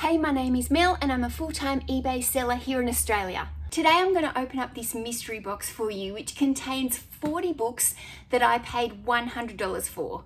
Hey, my name is Mel and I'm a full-time eBay seller here in Australia. Today I'm going to open up this mystery box for you, which contains 40 books that I paid $100 for.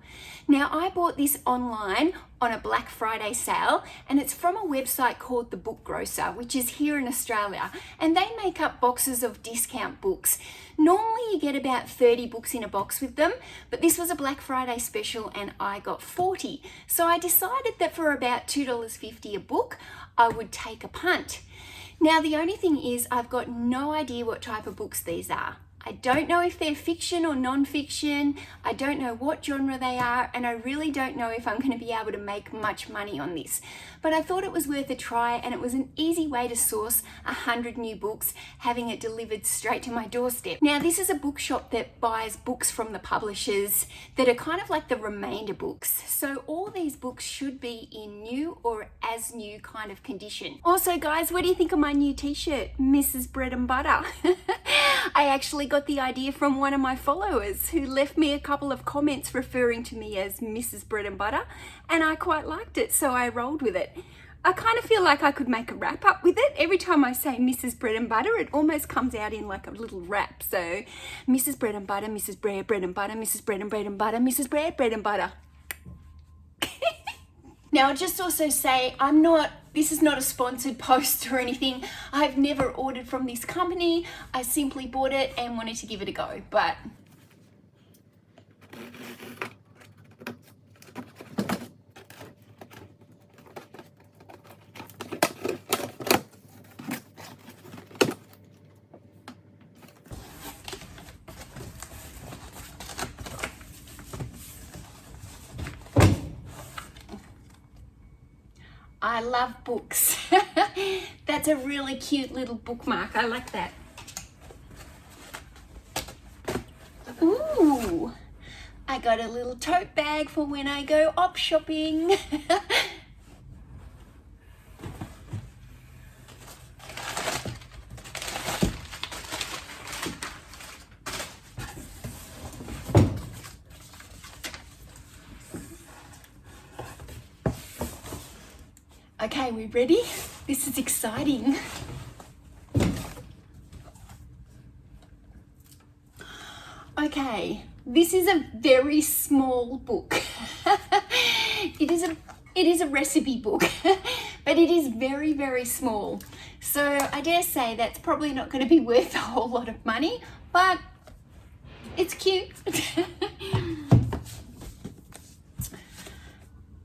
Now, I bought this online on a Black Friday sale, and it's from a website called The Book Grocer, which is here in Australia, and they make up boxes of discount books. Normally you get about 30 books in a box with them, but this was a Black Friday special and I got 40. So I decided that for about $2.50 a book, I would take a punt. Now, the only thing is I've got no idea what type of books these are. I don't know if they're fiction or non-fiction. I don't know what genre they are, and I really don't know if I'm going to be able to make much money on this. But I thought it was worth a try, and it was an easy way to source 100 new books, having it delivered straight to my doorstep. Now, this is a bookshop that buys books from the publishers that are kind of like the remainder books. So all these books should be in new or as new kind of condition. Also, guys, what do you think of my new t-shirt, Mrs. Bread and Butter? I actually got the idea from one of my followers who left me a couple of comments referring to me as Mrs. Bread and Butter, and I quite liked it, so I rolled with it. I kind of feel like I could make a wrap up with it. Every time I say Mrs. Bread and Butter, it almost comes out in like a little rap. So Mrs. Bread and Butter, Mrs. Bread and Butter, Mrs. Bread and Butter, Mrs. Bread and Butter. Now, I'll just also say this is not a sponsored post or anything. I've never ordered from this company. I simply bought it and wanted to give it a go, but I love books. That's a really cute little bookmark. I like that. Ooh, I got a little tote bag for when I go op shopping. Okay, we ready? This is exciting. Okay, this is a very small book. It is a recipe book, but it is very, very small. So I dare say that's probably not going to be worth a whole lot of money, but it's cute.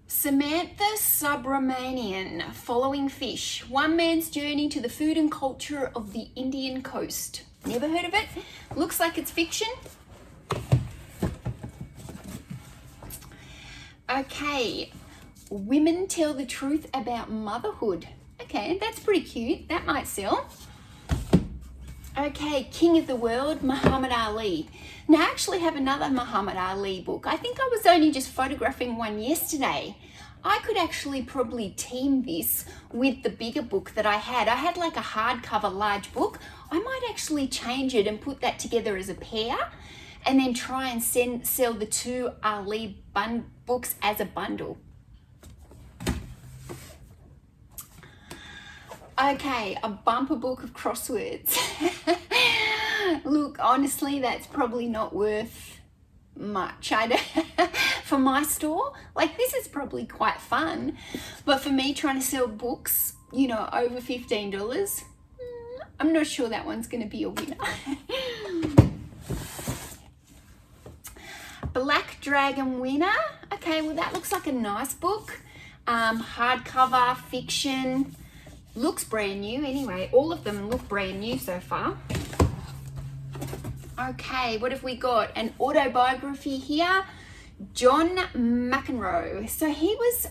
Samantha Subramanian, Following Fish, One Man's Journey to the Food and Culture of the Indian Coast. Never heard of it? Looks like it's fiction. Okay, Women Tell the Truth About Motherhood. Okay, that's pretty cute. That might sell. Okay, King of the World, Muhammad Ali. Now, I actually have another Muhammad Ali book. I think I was only just photographing one yesterday. I could actually probably team this with the bigger book that I had. I had like a hardcover large book. I might actually change it and put that together as a pair and then try and sell the two Ali books as a bundle. Okay, a bumper book of crosswords. Look, honestly, that's probably not worth much. For my store, like, this is probably quite fun, but for me trying to sell books, you know, over $15, I'm not sure that one's going to be a winner. Black Dragon Winner. Okay, well, that looks like a nice book. Hardcover, fiction. Looks brand new anyway. All of them look brand new so far. Okay, what have we got? An autobiography here. John McEnroe. So he was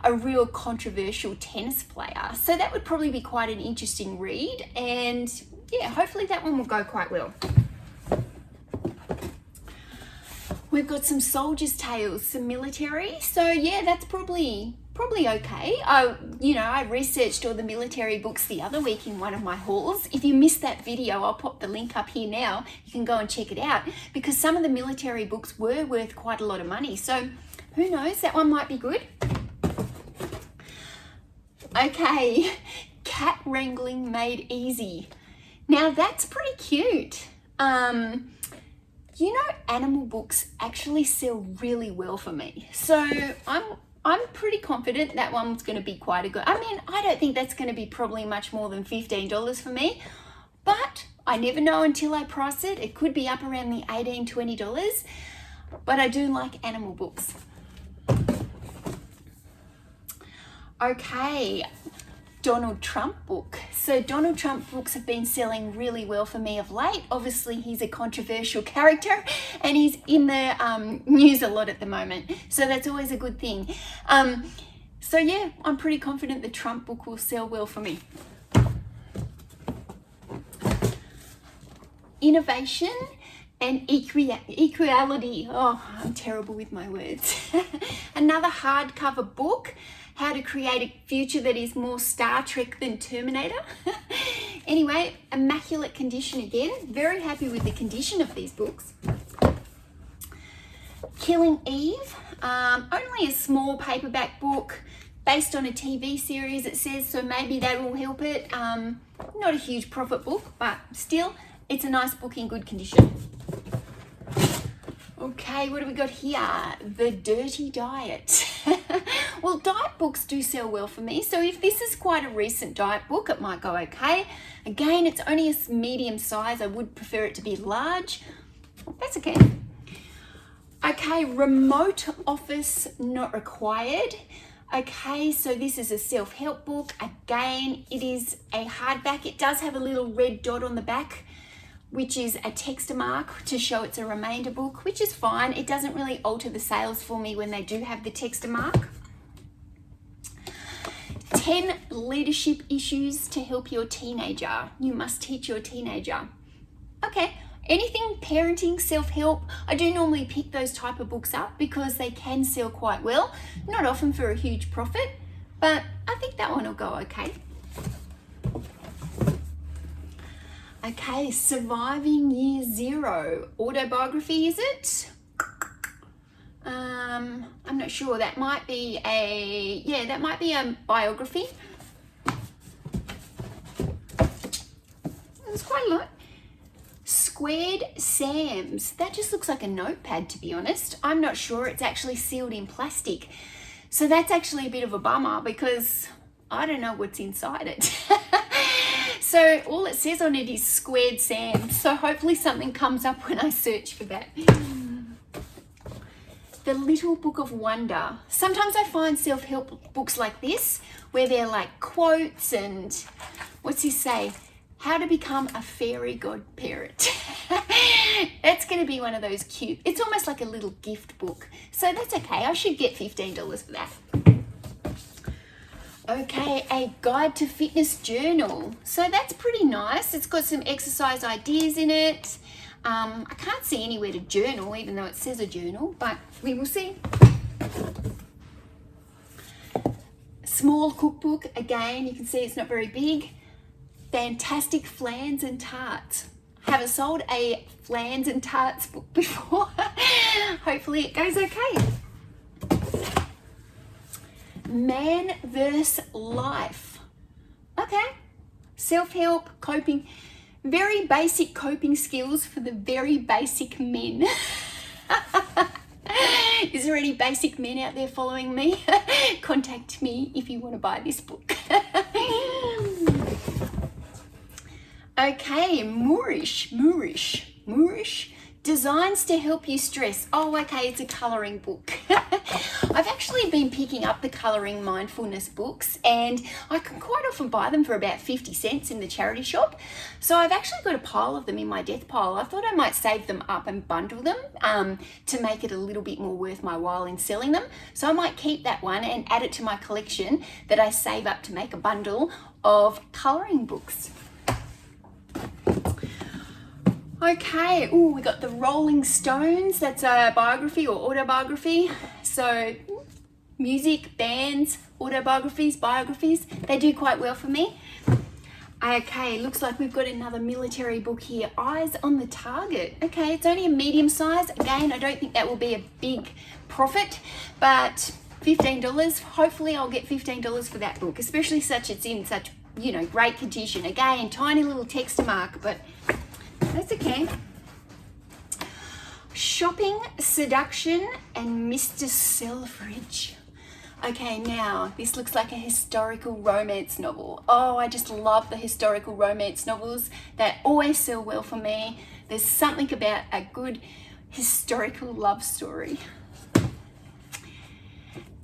a real controversial tennis player. So that would probably be quite an interesting read. And yeah, hopefully that one will go quite well. We've got some soldiers' tales, some military. So yeah, that's probably okay. I researched all the military books the other week in one of my hauls. If you missed that video, I'll pop the link up here now. You can go and check it out because some of the military books were worth quite a lot of money. So who knows, that one might be good. Okay, cat wrangling made easy. Now that's pretty cute. You know, animal books actually sell really well for me. So I'm pretty confident that one's going to be quite a good. I mean, I don't think that's going to be probably much more than $15 for me, but I never know until I price it. It could be up around the $18, $20, but I do like animal books. Okay, Donald Trump book. So Donald Trump books have been selling really well for me of late. Obviously, he's a controversial character and he's in the news a lot at the moment. So that's always a good thing. So yeah, I'm pretty confident the Trump book will sell well for me. Innovation and equality. Oh, I'm terrible with my words. Another hardcover book. How to create a future that is more Star Trek than Terminator. Anyway, immaculate condition again. Very happy with the condition of these books. Killing Eve. Only a small paperback book based on a TV series, it says, so maybe that will help it. Not a huge profit book, but still, it's a nice book in good condition. Okay, what do we got here? The Dirty Diet. Well, diet books do sell well for me, so if this is quite a recent diet book, it might go okay. Again, it's only a medium size. I would prefer it to be large. That's okay. Okay, remote office not required. Okay, so this is a self-help book. Again, it is a hardback. It does have a little red dot on the back, which is a texter mark to show it's a remainder book, which is fine. It doesn't really alter the sales for me when they do have the texter mark. 10 leadership issues to help your teenager. You must teach your teenager. Okay, anything parenting, self-help, I do normally pick those type of books up because they can sell quite well. Not often for a huge profit, but I think that one will go okay. Okay, Surviving Year Zero. Autobiography, is it? I'm not sure. That might be a biography. It's quite a lot. Squared Sam's. That just looks like a notepad, to be honest. I'm not sure. It's actually sealed in plastic. So that's actually a bit of a bummer because I don't know what's inside it. So all it says on it is Squared Sam's. So hopefully something comes up when I search for that. The Little Book of Wonder. Sometimes I find self-help books like this where they're like quotes and what's he say? How to become a fairy godparent. That's going to be one of those cute. It's almost like a little gift book. So that's okay. I should get $15 for that. Okay, a guide to fitness journal. So that's pretty nice. It's got some exercise ideas in it. I can't see anywhere to journal, even though it says a journal, but we will see. Small cookbook. Again, you can see it's not very big. Fantastic flans and tarts. Haven't sold a flans and tarts book before. Hopefully it goes okay. Man vs. Life. Okay. Self-help, coping. Very basic coping skills for the very basic men. Is there any basic men out there following me? Contact me if you want to buy this book. Okay, Moorish. Designs to help you stress. Oh, okay, it's a colouring book. I've actually been picking up the colouring mindfulness books and I can quite often buy them for about 50 cents in the charity shop. So I've actually got a pile of them in my death pile. I thought I might save them up and bundle them to make it a little bit more worth my while in selling them. So I might keep that one and add it to my collection that I save up to make a bundle of colouring books. Okay, we got the Rolling Stones. That's a biography or autobiography. So music, bands, autobiographies, biographies, they do quite well for me. Okay, looks like we've got another military book here. Eyes on the Target. Okay, it's only a medium size. Again, I don't think that will be a big profit, but $15. Hopefully I'll get $15 for that book, especially it's in such, great condition. Again, tiny little text mark, but that's okay. Shopping, Seduction, and Mr. Selfridge. Okay, now this looks like a historical romance novel. Oh, I just love the historical romance novels. They always sell well for me. There's something about a good historical love story.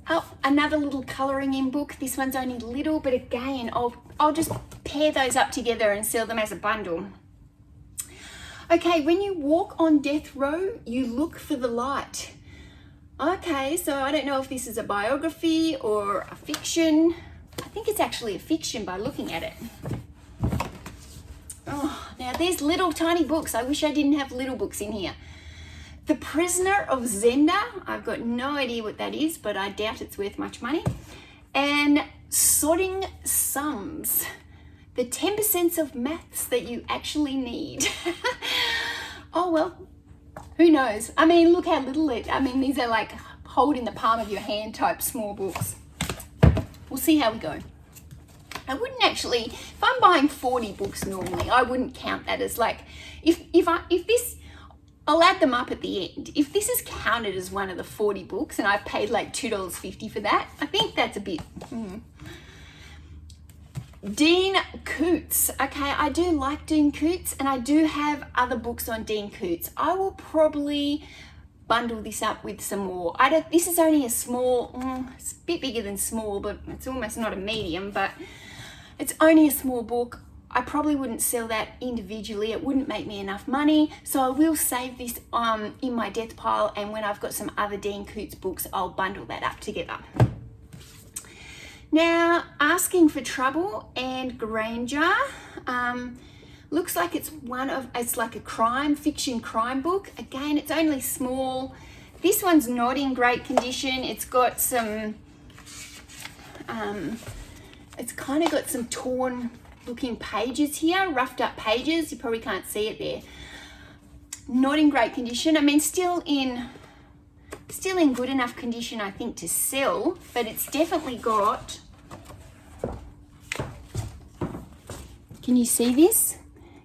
Oh, another little colouring in book. This one's only little, but again, I'll just pair those up together and sell them as a bundle. Okay, when you walk on death row, you look for the light. Okay, so I don't know if this is a biography or a fiction. I think it's actually a fiction by looking at it. Oh, now there's little tiny books. I wish I didn't have little books in here. The Prisoner of Zenda. I've got no idea what that is, but I doubt it's worth much money. And Sorting Sums. The 10% of maths that you actually need. Oh, well, who knows? I mean, look how little these are like hold in the palm of your hand type small books. We'll see how we go. I wouldn't actually, if I'm buying 40 books normally, I wouldn't count that as like, if this, I'll add them up at the end. If this is counted as one of the 40 books and I've paid like $2.50 for that, I think that's a bit, Dean Koontz. Okay, I do like Dean Koontz and I do have other books on Dean Koontz. I will probably bundle this up with some more. This is only a small, it's a bit bigger than small, but it's almost not a medium, but it's only a small book. I probably wouldn't sell that individually. It wouldn't make me enough money. So I will save this in my death pile, and when I've got some other Dean Koontz books, I'll bundle that up together. Now, Asking for Trouble and Granger. Looks like it's like a fiction crime book. Again, it's only small. This one's not in great condition. It's got some, it's kind of got some torn looking pages here, roughed up pages. You probably can't see it there. Not in great condition. I mean, still in good enough condition, I think, to sell, but it's definitely got, can you see this?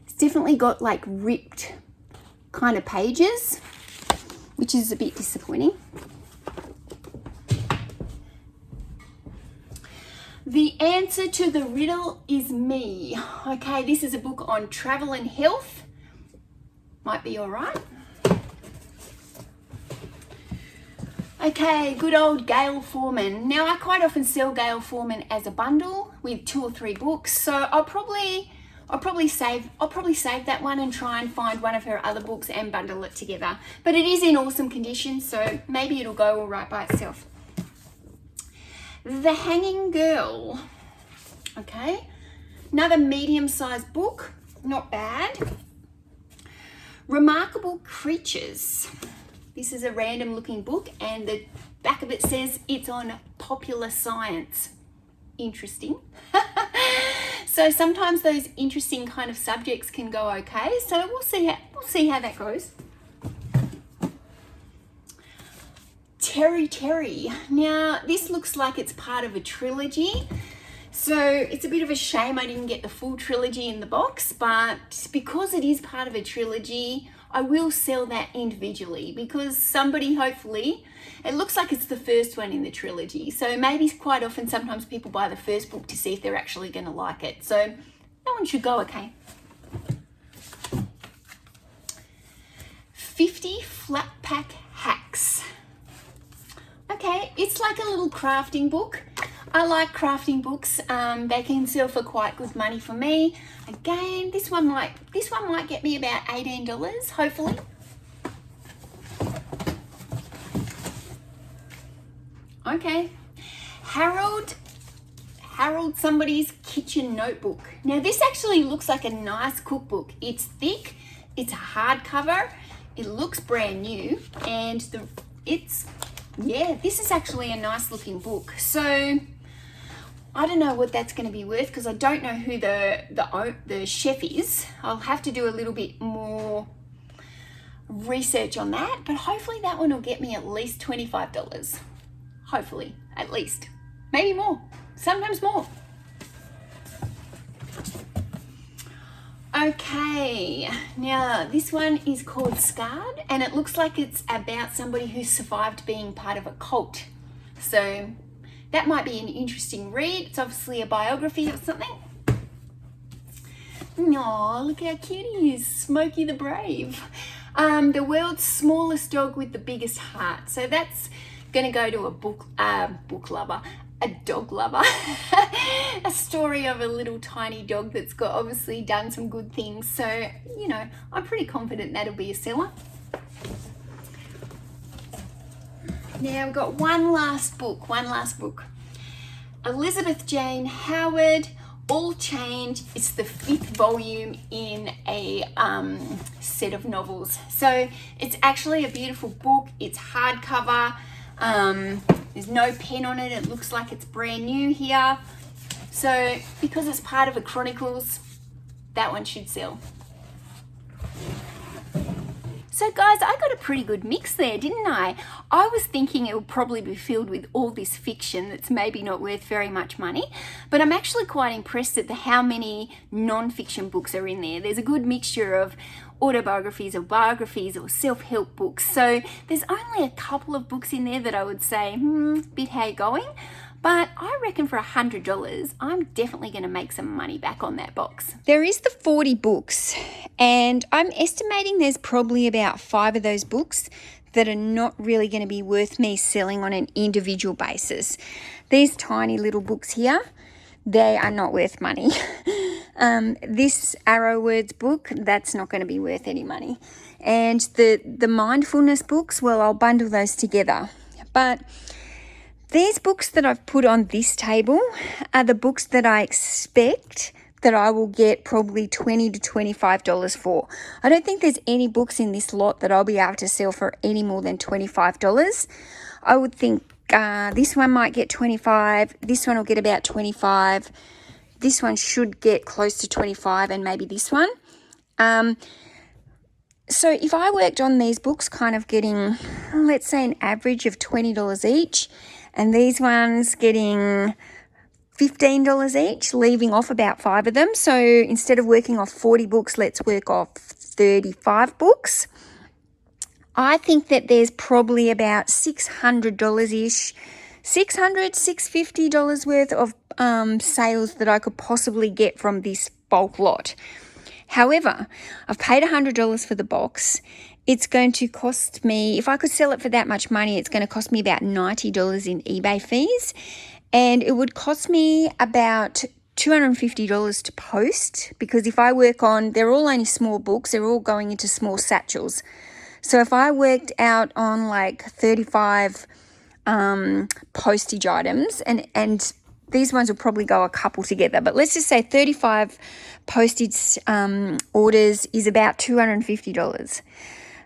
It's definitely got like ripped kind of pages, which is a bit disappointing. The Answer to the Riddle is Me. Okay, this is a book on travel and health. Might be all right. Okay, good old Gail Foreman. Now, I quite often sell Gail Foreman as a bundle with 2 or 3 books, so I'll probably save that one and try and find one of her other books and bundle it together. But it is in awesome condition, so maybe it'll go all right by itself. The Hanging Girl. Okay, another medium-sized book, not bad. Remarkable Creatures. This is a random looking book, and the back of it says it's on popular science. Interesting. So sometimes those interesting kind of subjects can go okay. So we'll see how that goes. Terry. Now, this looks like it's part of a trilogy. So it's a bit of a shame I didn't get the full trilogy in the box, but because it is part of a trilogy, I will sell that individually because somebody, hopefully, it looks like it's the first one in the trilogy. So maybe quite often, sometimes people buy the first book to see if they're actually going to like it. So that one should go okay. 50 Flat Pack Hacks. Okay, it's like a little crafting book. I like crafting books. They can sell for quite good money for me. Again, this one might get me about $18, hopefully. Okay, Harold Somebody's Kitchen Notebook. Now, this actually looks like a nice cookbook. It's thick, it's a hardcover, it looks brand new, and this is actually a nice looking book. So I don't know what that's going to be worth because I don't know who the chef is. I'll have to do a little bit more research on that, but hopefully that one will get me at least $25. hopefully, at least. Maybe more, sometimes more. Okay, now this one is called Scarred, and it looks like it's about somebody who survived being part of a cult. So that might be an interesting read. It's obviously a biography or something. Oh, look how cute he is, Smokey the Brave. The world's smallest dog with the biggest heart. So that's gonna go to a book lover, a dog lover. A story of a little tiny dog that's got obviously done some good things. So, you know, I'm pretty confident that'll be a seller. Now we've got one last book. Elizabeth Jane Howard, All Change. It's the 5th volume in a set of novels. So it's actually a beautiful book. It's hardcover. There's no pen on it. It looks like it's brand new here. So because it's part of a Chronicles, that one should sell. So guys, I got a pretty good mix there, didn't I? I was thinking it would probably be filled with all this fiction that's maybe not worth very much money, but I'm actually quite impressed at how many non-fiction books are in there. There's a good mixture of autobiographies or biographies or self-help books. So there's only a couple of books in there that I would say, bit how you going? But I reckon for $100, I'm definitely going to make some money back on that box. There is the 40 books, and I'm estimating there's probably about 5 of those books that are not really going to be worth me selling on an individual basis. These tiny little books here, they are not worth money. This Arrow Words book, that's not going to be worth any money. And the mindfulness books, well, I'll bundle those together. But these books that I've put on this table are the books that I expect that I will get probably $20 to $25 for. I don't think there's any books in this lot that I'll be able to sell for any more than $25. I would think this one might get $25, this one will get about $25, this one should get close to $25, and maybe this one. So if I worked on these books kind of getting, let's say, an average of $20 each, and these ones getting $15 each, leaving off about 5 of them. So instead of working off 40 books, let's work off 35 books. I think that there's probably about $600-ish, $650 worth of sales that I could possibly get from this bulk lot. However, I've paid $100 for the box. It's going to cost me, if I could sell it for that much money, it's going to cost me about $90 in eBay fees. And it would cost me about $250 to post, because if I work on, they're all only small books, they're all going into small satchels. So if I worked out on like 35 postage items, and these ones will probably go a couple together, but let's just say 35 postage orders is about $250.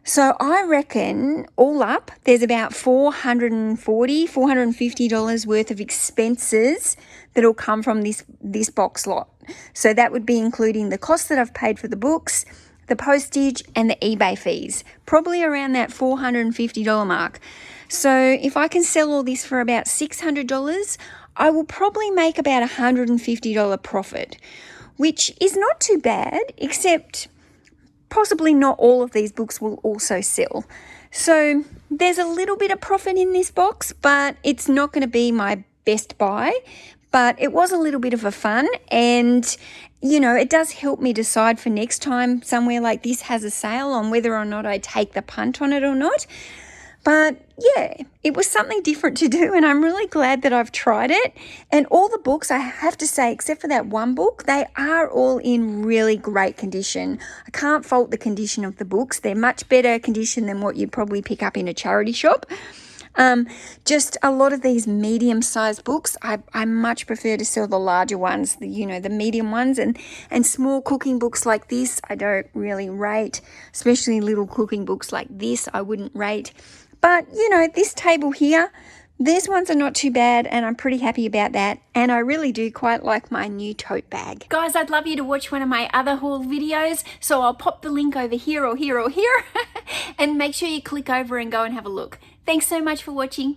So I reckon all up, there's about $450 worth of expenses that'll come from this box lot. So that would be including the cost that I've paid for the books, the postage, and the eBay fees, probably around that $450 mark. So if I can sell all this for about $600, I will probably make about $150 profit, which is not too bad, except possibly not all of these books will also sell. So there's a little bit of profit in this box, but it's not going to be my best buy. But it was a little bit of a fun, and you know, it does help me decide for next time somewhere like this has a sale on whether or not I take the punt on it or not. But yeah, it was something different to do, and I'm really glad that I've tried it. And all the books, I have to say, except for that one book, they are all in really great condition. I can't fault the condition of the books. They're much better condition than what you'd probably pick up in a charity shop. Just a lot of these medium-sized books, I much prefer to sell the larger ones, the medium ones, and small cooking books like this, I don't really rate, especially little cooking books like this, I wouldn't rate. But, this table here, these ones are not too bad, and I'm pretty happy about that. And I really do quite like my new tote bag. Guys, I'd love you to watch one of my other haul videos, so I'll pop the link over here or here or here, and make sure you click over and go and have a look. Thanks so much for watching.